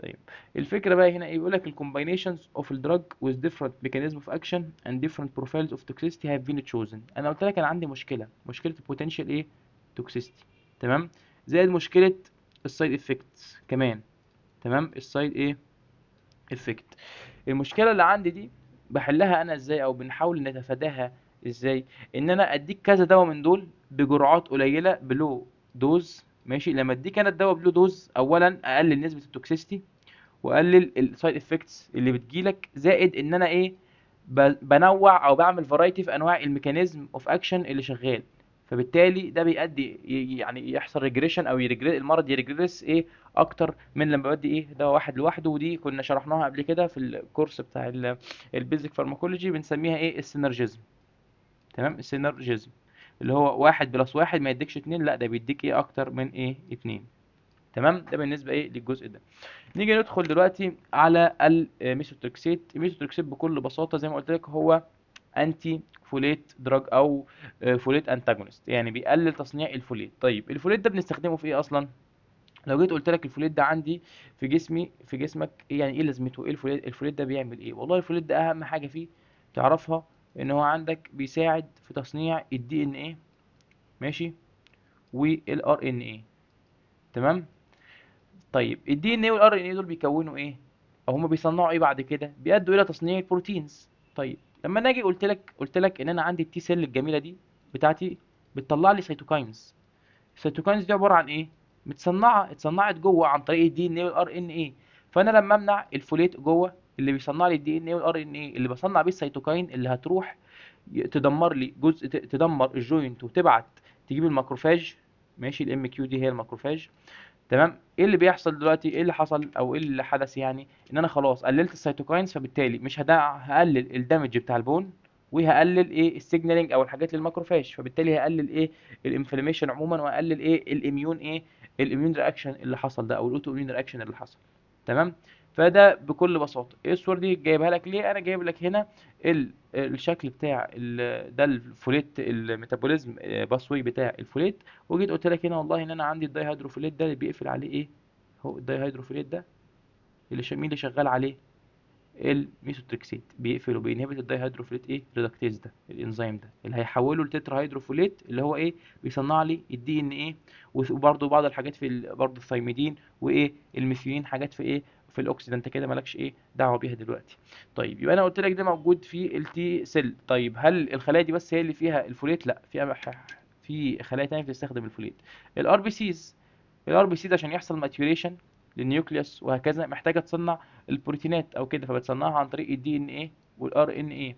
طيب الفكرة بقى هنا ايه، بيقول لك ال combinations of the drug with different mechanism of action and different profiles of toxicity have been chosen. انا قلت لك انا عندي مشكلة potential ايه toxicity، تمام، زائد مشكلة السايد افكتس كمان. تمام، السايد ايه افكت. المشكلة اللي عندي دي بحلها انا ازاي او بنحاول نتفاداها ازاي؟ ان انا اديك كذا دواء من دول بجرعات قليلة بلو دوز. ماشي، لما اديك انا الدواء بلو دوز اولا اقلل نسبة التوكسيستي واقلل السايد افكتس اللي بتجيلك، زائد ان انا ايه بنوع او بعمل فرايتي في انواع الميكانيزم اوف اكشن اللي شغال. فبالتالي ده بيؤدي يعني يحصل ريجريشن او المرض يريجريس ايه اكتر من لما بدي ايه دواء واحد لوحده. ودي كنا شرحناها قبل كده في الكورس بتاع البيزك فارماكولوجي بنسميها ايه السينرجيزم. تمام، السينرجيزم اللي هو 1+1 ما يديكش 2، لا ده بيديك ايه اكتر من ايه 2. تمام، ده بالنسبه ايه للجزء ده. نيجي ندخل دلوقتي على الميثوتريكسيت. الميثوتريكسيت بكل بساطه زي ما قلت لك هو انتي فوليت دراج او فوليت انتاجونست، يعني بيقلل تصنيع الفوليت. طيب الفوليت ده بنستخدمه في ايه اصلا؟ لو جيت قلت لك الفوليت ده عندي في جسمي في جسمك ايه، يعني ايه لازمته، ايه الفوليت ده بيعمل ايه؟ والله الفوليت ده اهم حاجه فيه تعرفها ان هو عندك بيساعد في تصنيع الدي ان ايه، ماشي، والار ان ايه. تمام. طيب الدي ان ايه والار ان ايه دول بيكونوا ايه، او هما بيصنعوا ايه بعد كده؟ بيأدوا الى تصنيع البروتينز. طيب لما انا اجي قلت لك ان انا عندي التي سيل الجميله دي بتاعتي بتطلع لي سيتوكاينز. السيتوكاينز دي عباره عن ايه؟ اتصنعت جوه عن طريق الدي ان ايه والار ان ايه. فانا لما امنع الفوليت جوه اللي بيصنع لي الدي ان ايه والار ان ايه اللي بصنع بيه السيتوكاين اللي هتروح تدمر لي جزء، تدمر الجوينت وتبعت تجيب الماكروفاج. ماشي، الام كيو دي هي الماكروفاج. تمام. ايه اللي بيحصل دلوقتي؟ ايه اللي حصل او ايه اللي حدث يعني؟ ان انا خلاص قللت السيتوكاينز، فبالتالي مش هقلل الدمج بتاع البون، وهقلل ايه السيجنالينج او الحاجات للماكروفاج، فبالتالي هقلل ايه الانفلاميشن عموما، وهقلل ايه الاميون الاميون رياكشن اللي حصل ده، او الاوتو اميون رياكشن اللي حصل. تمام. فده بكل بساطه. ايه الصور دي جايبها لك ليه؟ انا جايب لك هنا الشكل بتاع ده الفوليت الميتابوليزم باسوي بتاع الفوليت. وجيت قلت لك هنا والله ان انا عندي الداي هيدروفيليت ده اللي بيقفل عليه ايه، هو الداي هيدروفيليت ده مين اللي شغال عليه؟ الميثوتريكسيت. بيقفل وبينهبت الداي هيدروفيليت ايه ريدكتيز ده، الانزيم ده اللي هيحوله لتترا هيدروفيليت اللي هو ايه بيصنع لي الدي ان ايه. وبرده بعض الحاجات في برضه الثايميدين وايه الميثيونين، حاجات في ايه في الاكسيدنت كده مالكش ايه دعوه بيها دلوقتي. طيب يبقى انا قلت لك ده موجود في التي سيل. طيب هل الخلايا دي بس هي اللي فيها الفوليت؟ لا، في خلايا تانية بتستخدم الفوليت. الار بي سيز. الار بي سيز عشان يحصل ماتيوريشن للنيوكليوس وهكذا محتاجه تصنع البروتينات او كده، فبتصنعها عن طريق الدي ان ايه والار ان ايه.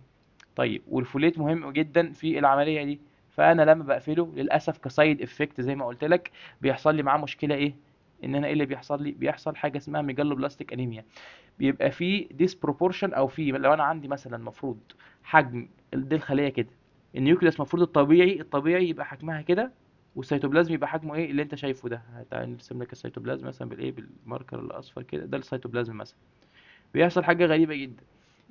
طيب والفوليت مهم جدا في العمليه دي. فانا لما بقفله للاسف كسايد افكت زي ما قلت لك بيحصل لي معاه مشكله ايه؟ ان انا ايه اللي بيحصل لي؟ بيحصل حاجه اسمها ميجالوبلاستيك انيميا. بيبقى في ديسبروبورشن، او في لو انا عندي مثلا المفروض حجم دي الخليه كده، النيوكليوس المفروض الطبيعي يبقى حجمها كده، والسيتوبلازم يبقى حجمه ايه اللي انت شايفه ده. تعال نرسم لك السيتوبلازم مثلا بالايه بالماركر الاصفر كده، ده السيتوبلازم مثلا. بيحصل حاجه غريبه جدا.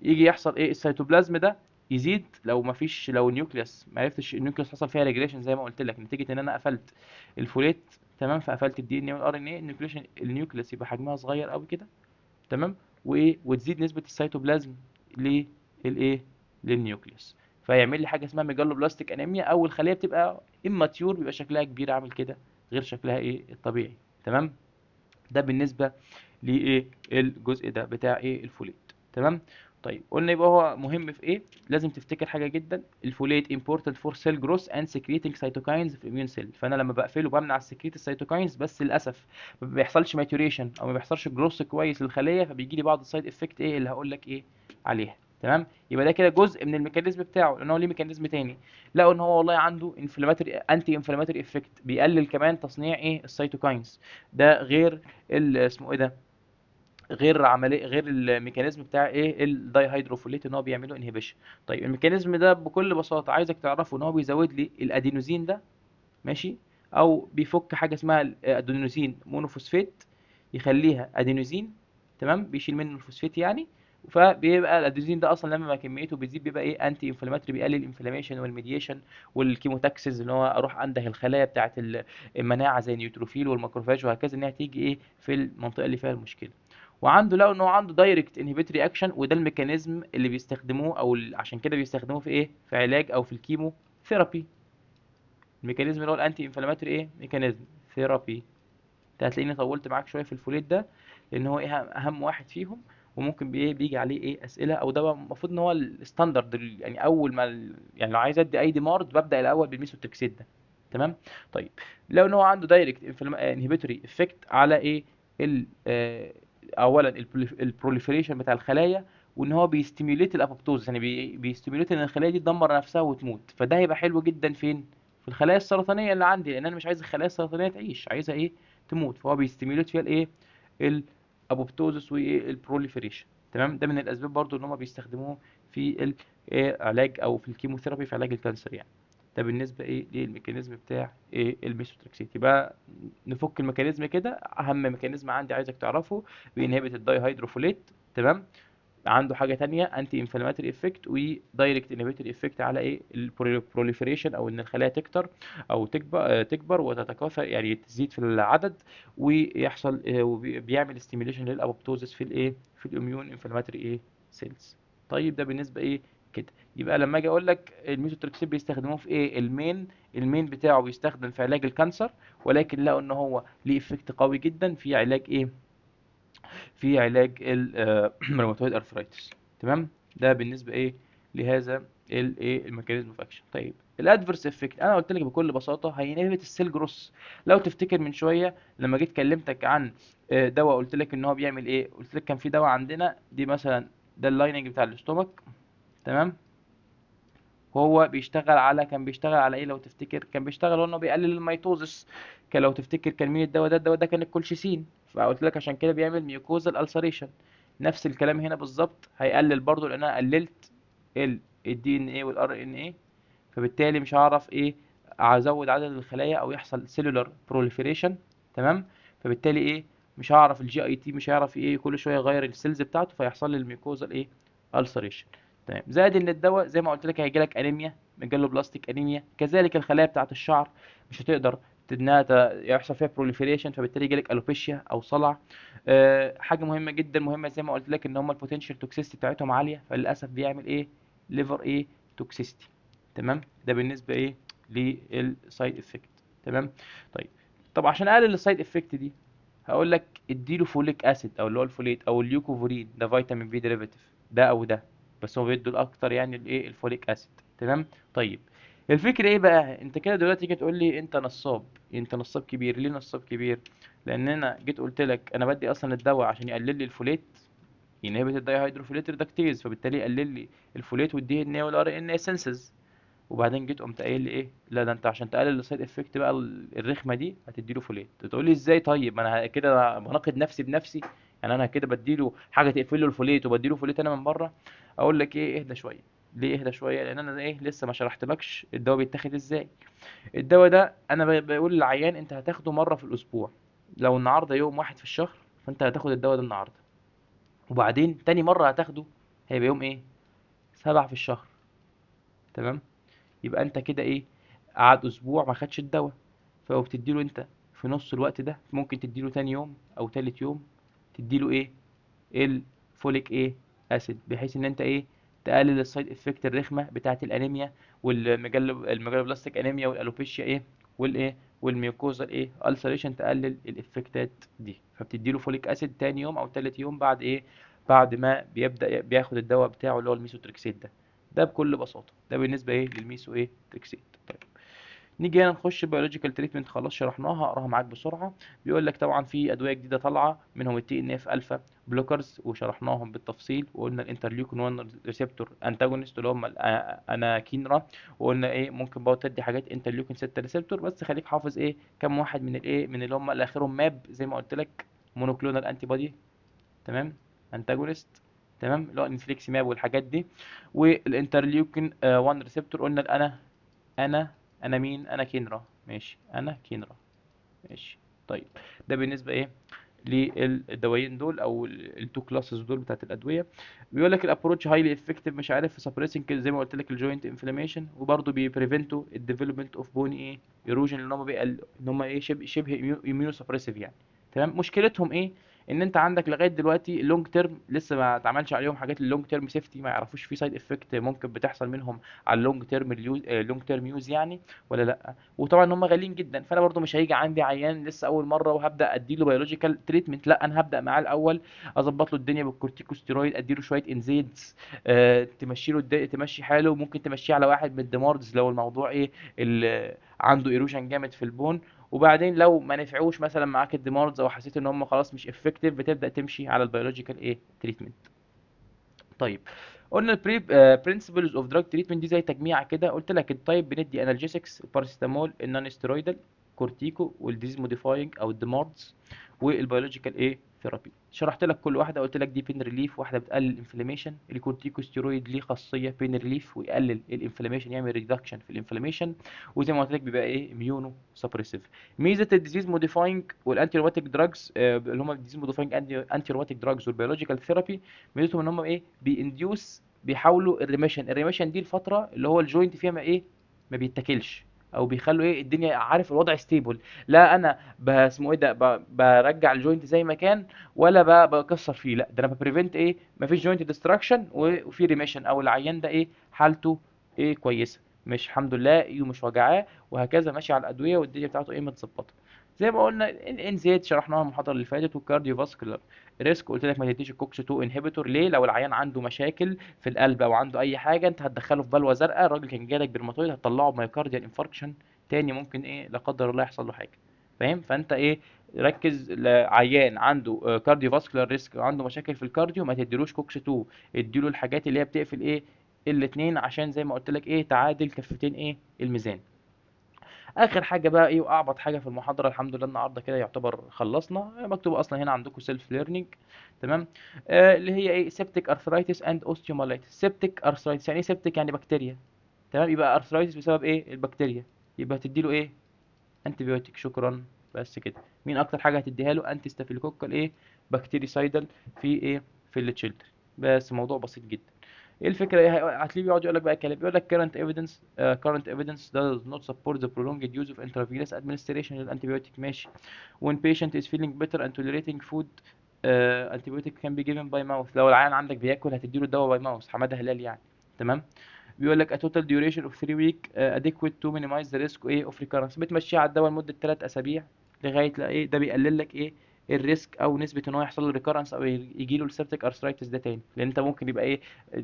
يجي يحصل ايه؟ السيتوبلازم ده يزيد لو مفيش، لو النيوكليوس ما عرفتش، النيوكليوس حصل فيها ريجريشن زي ما قلت لك نتيجه ان انا قفلت الفوليت. تمام. فقفلت الدي ان ايه والار ان ايه، النيوكليوس يبقى حجمها صغير قوي كده. تمام. وايه وتزيد نسبه السيتوبلازم للايه للنيوكليوس، فيعمل لي حاجه اسمها ميجالوبلاستيك انيميا، او الخليه بتبقى اماتيور، بيبقى شكلها كبير عامل كده غير شكلها ايه الطبيعي. تمام. ده بالنسبه لايه الجزء ده بتاع ايه الفوليت. تمام. طيب قلنا يبقى هو مهم في ايه؟ لازم تفتكر حاجه جدا، الفوليت important for cell growth and secreting cytokines في immune cell. فانا لما بقفله بمنع السكريت السيتوكاينز، بس للاسف ما بيحصلش ماتوريشن او ما بيحصلش جروث كويس للخليه، فبيجي لي بعض السايد افكت ايه اللي هقول لك ايه عليها. تمام. يبقى ده كده جزء من الميكانيزم بتاعه، لان هو ليه ميكانيزم تاني. لقوا ان هو والله عنده انفلاماتوري انتي انفلاماتوري افكت، بيقلل كمان تصنيع ايه السيتوكاينز. ده غير اسمه ايه ده، غير عمليه، غير الميكانيزم بتاع ايه الداي هيدروفوليت ان هو بيعمله انهبيشن. طيب الميكانيزم ده بكل بساطه عايزك تعرفه ان هو بيزود لي الادينوزين ده. ماشي. او بيفك حاجه اسمها الادينوزين مونوفوسفات يخليها ادينوزين. تمام. بيشيل منه الفوسفات يعني. فبيبقى الادينوزين ده اصلا لما كميته بتزيد بيبقى ايه انتي انفلاماتوري، بيقلل الانفلاميشن والميديشن والكيموتاكسيس، اللي هو اروح انده الخلايا بتاعه المناعه زي النيوتروفيل والماكروفاج وهكذا انها تيجي ايه في المنطقه اللي فيها المشكله. وعنده لقوا ان هو عنده دايركت انهبيتوري اكشن، وده الميكانيزم اللي بيستخدموه، او عشان كده بيستخدموه في ايه في علاج او في الكيمو ثيرابي. الميكانيزم اللي هو الانتي انفلاماتوري ايه ميكانيزم ثيرابي. انت هتلاقيني طولت معاك شويه في الفوليت ده لان هو ايه اهم واحد فيهم، وممكن بيجي عليه ايه اسئله، او ده بقى المفروض ان هو الستاندرد يعني اول ما يعني لو عايز ادي اي ديمارد ببدا الاول بالميثوتريكسيت ده. تمام. طيب لو ان هو عنده دايركت انهبيتوري افكت على ايه ال اولا البروليفريشن بتاع الخلايا، وان هو بيستيميوليت الابوبتوز، يعني بيستيميوليت ان الخلايا دي تدمر نفسها وتموت. فده هيبقى حلو جدا فين؟ في الخلايا السرطانيه اللي عندي، لان انا مش عايز الخلايا السرطانيه تعيش، عايزها ايه تموت. فهو بيستيميوليت فيها الايه الابوبتوزس والبروليفريشن. تمام. ده من الاسباب برضو ان هم بيستخدموه في العلاج او في الكيموثيرابي في علاج الكانسر يعني. ده بالنسبه ايه للميكانيزم بتاع ايه الميثوتريكسيت. يبقى نفك الميكانيزم كده. اهم ميكانيزم عندي عايزك تعرفه، بينهبت الداي هيدروفوليت. تمام. عنده حاجه تانية انتي انفلاماتوري افكت ودايركت انهبيتوري افكت على ايه البروليفريشن، او ان الخلايا تكتر او تكبر وتتكاثر، يعني تزيد في العدد، ويحصل وبيعمل ستيميوليشن للابوبتوزس في الايه في الاميون انفلاماتوري ايه سيلز. طيب ده بالنسبه ايه كده. يبقى لما اجي اقول لك الميثوتريكسيت بيستخدموه في ايه، المين بتاعه بيستخدم في علاج الكانسر، ولكن لقوا ان هو ليه افكت قوي جدا في علاج ايه، في علاج الروماتويد ارثرايتس. تمام. ده بالنسبه ايه لهذا الايه الميكانيزم اوف اكشن. طيب الادفيرس افكت انا قلت لك بكل بساطه هينهبت السيل جروس. لو تفتكر من شويه لما جيت كلمتك عن دواء، قلت لك ان هو بيعمل ايه، قلت لك كان في دواء عندنا دي مثلا، ده اللايننج بتاع الاستومك. تمام. وهو بيشتغل على، كان بيشتغل على ايه لو تفتكر، كان بيشتغل انه بيقلل الميتوزس. كان لو تفتكر كان مين الدواء ده، الدواء ده كان الكولشيسين. فقلت لك عشان كده بيعمل ميوكوزال السريشن. نفس الكلام هنا بالظبط، هيقلل برضو لان انا قللت الدي ان ايه والار ان ايه، فبالتالي مش هعرف ايه ازود عدد الخلايا او يحصل سيلولار بروليفريشن. تمام. فبالتالي ايه مش هعرف الجي اي تي مش هيعرف ايه كل شويه يغير السيلز بتاعته، فيحصل لي الميوكوزال ايه السريشن. تمام. زائد ان الدواء زي ما قلت لك هيجي لك انيميا، ميجالو بلاستيك انيميا، كذلك الخلايا بتاعه الشعر مش هتقدر انها يحصل فيها بروليفريشن، فبالتالي يجي لك الوبيشيا او صلع. حاجه مهمه جدا مهمه زي ما قلت لك ان هم البوتنشال توكسيستي بتاعتهم عاليه، فللاسف بيعمل ايه ليفر ايه توكسيستي. تمام. ده بالنسبه ايه للسايد افكت. تمام. طيب، طب عشان اقلل السايد افكت دي هقول لك اديله فوليك اسيد او اللي هو الفوليت او اليوكوفورين، ده فيتامين بي ديريفاتيف، ده او ده، بس هو بيدوا الاكتر يعني الايه الفوليك اسيد. تمام. طيب الفكره ايه بقى، انت كده دلوقتي جيت تقول لي انت نصاب، انت نصاب كبير. ليه نصاب كبير؟ لان انا جيت قلت لك انا بدي اصلا الدواء عشان يقلل لي الفوليت، ينهبت الداي هيدروفوليت ريدكتيز، فبالتالي يقلل لي الفوليت والدي ان اي والار ان اي سنسز. وبعدين جيت قمت قايل لي ايه، لا ده انت عشان تقلل السايد افكت بقى الرخمه دي هتديله فوليت. تقول لي ازاي؟ طيب ما انا كده بناقض نفسي بنفسي، يعني انا كده بديله حاجه تقفل له الفوليت وبديله فوليت انا من بره. اقول لك ايه، اهدى شويه. ليه اهدى شويه؟ لان انا ايه لسه ما شرحتلكش الدواء بيتاخد ازاي. الدواء ده انا بقول للعيان انت هتاخده مره في الاسبوع. لو النهارده يوم واحد في الشهر فانت هتاخد الدواء ده النهارده، وبعدين تاني مره هتاخده هيبقى يوم ايه 7 في الشهر. تمام. يبقى انت كده ايه قعد اسبوع ما خدش الدواء، فهو بتديله انت في نص الوقت ده، ممكن تديله تاني يوم او تالت يوم تديله ايه الفوليك ايه اسيد، بحيث ان انت ايه تقلل السايد افكت الرخمه بتاعه الانيميا الميجالوبلاستيك انيميا والالوبيشيا ايه والايه والميوكوزال ايه السريشن، تقلل الافكتات دي. فبتديله فوليك اسيد تاني يوم او تالت يوم بعد ايه، بعد ما بيبدأ بياخد الدواء بتاعه اللي هو الميثوتريكسيت ده. ده بكل بساطة ده بالنسبة ايه للميثو ايه تريكسيت. طيب نيجي هنا نخش بيولوجيكال تريتمنت، خلاص شرحناها هقراها معاك بسرعه. بيقول لك طبعا في ادويه جديده طالعه منهم التي ان اف الفا بلوكرز وشرحناهم بالتفصيل، وقلنا الانترليوكين 1 ريسبتور انتاجونست اللي هم الاناكينرا، وقلنا ايه ممكن بقى تدي حاجات انترليوكين 6 ريسبتور، بس خليك حافظ ايه كم واحد من الايه من اللي هم اللي اخرهم ماب زي ما قلت لك، مونوكلونال انتي بودي. تمام. انتاجونست. تمام اللي هو انفليكسيماب والحاجات دي. والانترليوكين 1 ريسبتور قلنا انا انا مين، انا كينرا. ماشي انا كينرا. ماشي. طيب ده بالنسبه ايه للدوايين دول او التو كلاسز دول بتاعت الادويه. بيقول لك الابروتش هايلي افكتيف مش عارف في سبريسنج زي ما قلت لك الجوينت انفلاميشن، وبرضه بيبريفنتوا الديفلوبمنت اوف بوني ايه ايروجن، ان هم ان هم ايه شبه اميونو سبريسيف يعني. تمام. مشكلتهم ايه، ان انت عندك لغايه دلوقتي اللونج تيرم لسه ما اتعملش عليهم حاجات اللونج تيرم سيفتي، ما يعرفوش في سايد افكت ممكن بتحصل منهم على اللونج تيرم اليوز لونج تيرم يوز يعني ولا لا. وطبعا هم غاليين جدا، فانا برضو مش هيجي عندي عيان لسه اول مره وهبدا اديله بيولوجيكال تريتمنت، لا انا هبدا معاه الاول اظبط له الدنيا بالكورتيكوستيرويد، اديله شويه انزيدز تمشي له تمشي حاله، ممكن تمشيه على واحد من الديماردز لو الموضوع ايه عنده ايروجن جامد في البون. وبعدين لو ما نفعوش مثلا معاك الديماردز او حسيت ان هم خلاص مش افكتيف، بتبدا تمشي على البيولوجيكال ايه تريتمنت. طيب قلنا البري برنسبلز اوف دراج تريتمنت دي زي تجميعه كده، قلت لك الطيب بندي انالجيسكس الباراسيتامول النون ستيرويدال كورتيكو والديز موديفاينج او الدماردز والبيولوجيكال ايه ثيرابي. شرحت لك كل واحده، قلت لك دي بين ريليف، واحده بتقلل الانفلاميشن، الكورتيكو ستيرويد ليه خاصيه بين ريليف ويقلل الانفلاميشن يعمل ريدكشن في الانفلاميشن، وزي ما قلت لك بيبقى ايه اميونو سبريسيف. ميزه الديزيز موديفاينج والانتي روماتيك دراجز اللي هم الديزيز موديفاينج انتي روماتيك دراجز والبيولوجيكال ثيرابي، ميزتهم ان هم ايه بينديوس بيحاولوا الريميشن دي الفتره اللي هو الجوينت فيها ما ايه ما بيتاكلش، او بيخلوا ايه الدنيا عارف الوضع ستيبل. لا انا اسمه ايه ده برجع الجوينت زي ما كان، ولا بكسر فيه. لا ده انا ببريفنت ايه، مفيش جوينت ديستراكشن وفي ريميشن، او العيان ده ايه حالته ايه كويسه، مش الحمد لله ايده مش وجعاه، وهكذا ماشي على الادويه والدنيا بتاعته ايه متظبطه. زي ما قلنا الان زيت شرحناها المحاضره اللي فاتت، والكارديو فاسكولار ريسك قلت لك ما تديش الكوكس 2 انهبيتور. ليه؟ لو العيان عنده مشاكل في القلب او عنده اي حاجه، انت هتدخله في بلوه زرقاء، الراجل كان جالك برماتويد هتطلعه بمايوكارديال انفاركشن تاني، ممكن ايه لا قدر الله يحصل له حاجه. فاهم؟ فانت ايه ركز، عيان عنده كارديو فاسكولار ريسك وعنده مشاكل في الكارديو ما تديلوش كوكس 2، اديله الحاجات اللي هي بتقفل ايه الاتنين، عشان زي ما قلت لك ايه تعادل كفتين ايه الميزان. اخر حاجه بقى ايه واعبط حاجه في المحاضره، الحمد لله النهارده كده يعتبر خلصنا، مكتوب اصلا هنا عندكم سيلف ليرنينج. تمام. اللي هي ايه سيبتيك ارثرايتس اند اوستيومالايتس. سيبتيك ارثرايتس يعني ايه؟ سيبتيك يعني بكتيريا. تمام، يبقى ارثرايتس بسبب ايه البكتيريا، يبقى هتديله ايه انتي بيوتيك. شكرا. بس كده. مين اكتر حاجه هتديها له؟ انتي ستافيلوكوكال ايه بكتيريسايدال في ايه في التشيلدرن. بس موضوع بسيط جدا. ايه الفكره ايه؟ هتلاقيه بيقعد يقول لك بقى كلام، بيقول لك current evidence does not support the prolonged use of intravenous administration للانتيبيوتيك. ماشي. when patient is feeling better and tolerating food antibiotic can be given by mouth. لو العيان عندك بياكل هتديله الدواء by mouth. حماده هلال يعني. تمام. بيقول لك a total duration of 3 week adequate to minimize the risk ايه of recurrence. بتمشيه على الدواء لمده 3 اسابيع لغايه لا ايه ده بيقلل لك ايه الريسك او نسبه ان هو يحصل له ريكارنس او يجي له السيبتيك ارثرايتس ده تاني. لان انت ممكن يبقى ايه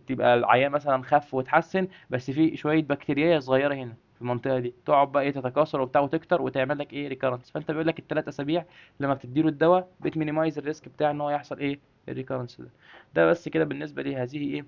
تبقى العيان مثلا خف وتحسن، بس في شويه بكتيريا صغيره هنا في المنطقه دي تقعد بقى ايه تتكاثر وبتاع وتكتر وتعمل لك ايه ريكارنس. فانت بيقول لك الثلاث اسابيع لما بتديله الدواء بتمينيمايز الريسك بتاع ان هو يحصل ايه الريكارنس ده. ده بس كده بالنسبه لي هذه ايه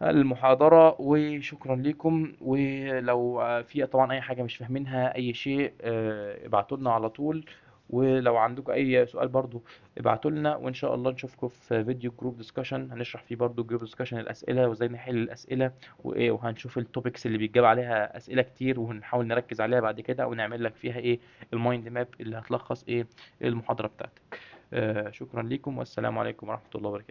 المحاضرة، وشكرا لكم. ولو في طبعا أي حاجة مش فاهمينها أي شيء ابعتوا لنا على طول. ولو عندكم أي سؤال برضو ابعتوا لنا، وإن شاء الله نشوفكم في فيديو جروب ديسكشن هنشرح فيه برضو جروب ديسكشن الأسئلة وإزاي نحل الأسئلة وإيه، وهنشوف التوبكس اللي بيتجاب عليها أسئلة كتير وهنحاول نركز عليها بعد كده، ونعمل لك فيها إيه المايند ماب اللي هتلخص إيه المحاضرة بتاعتك. شكرا لكم والسلام عليكم ورحمة الله وبركاته.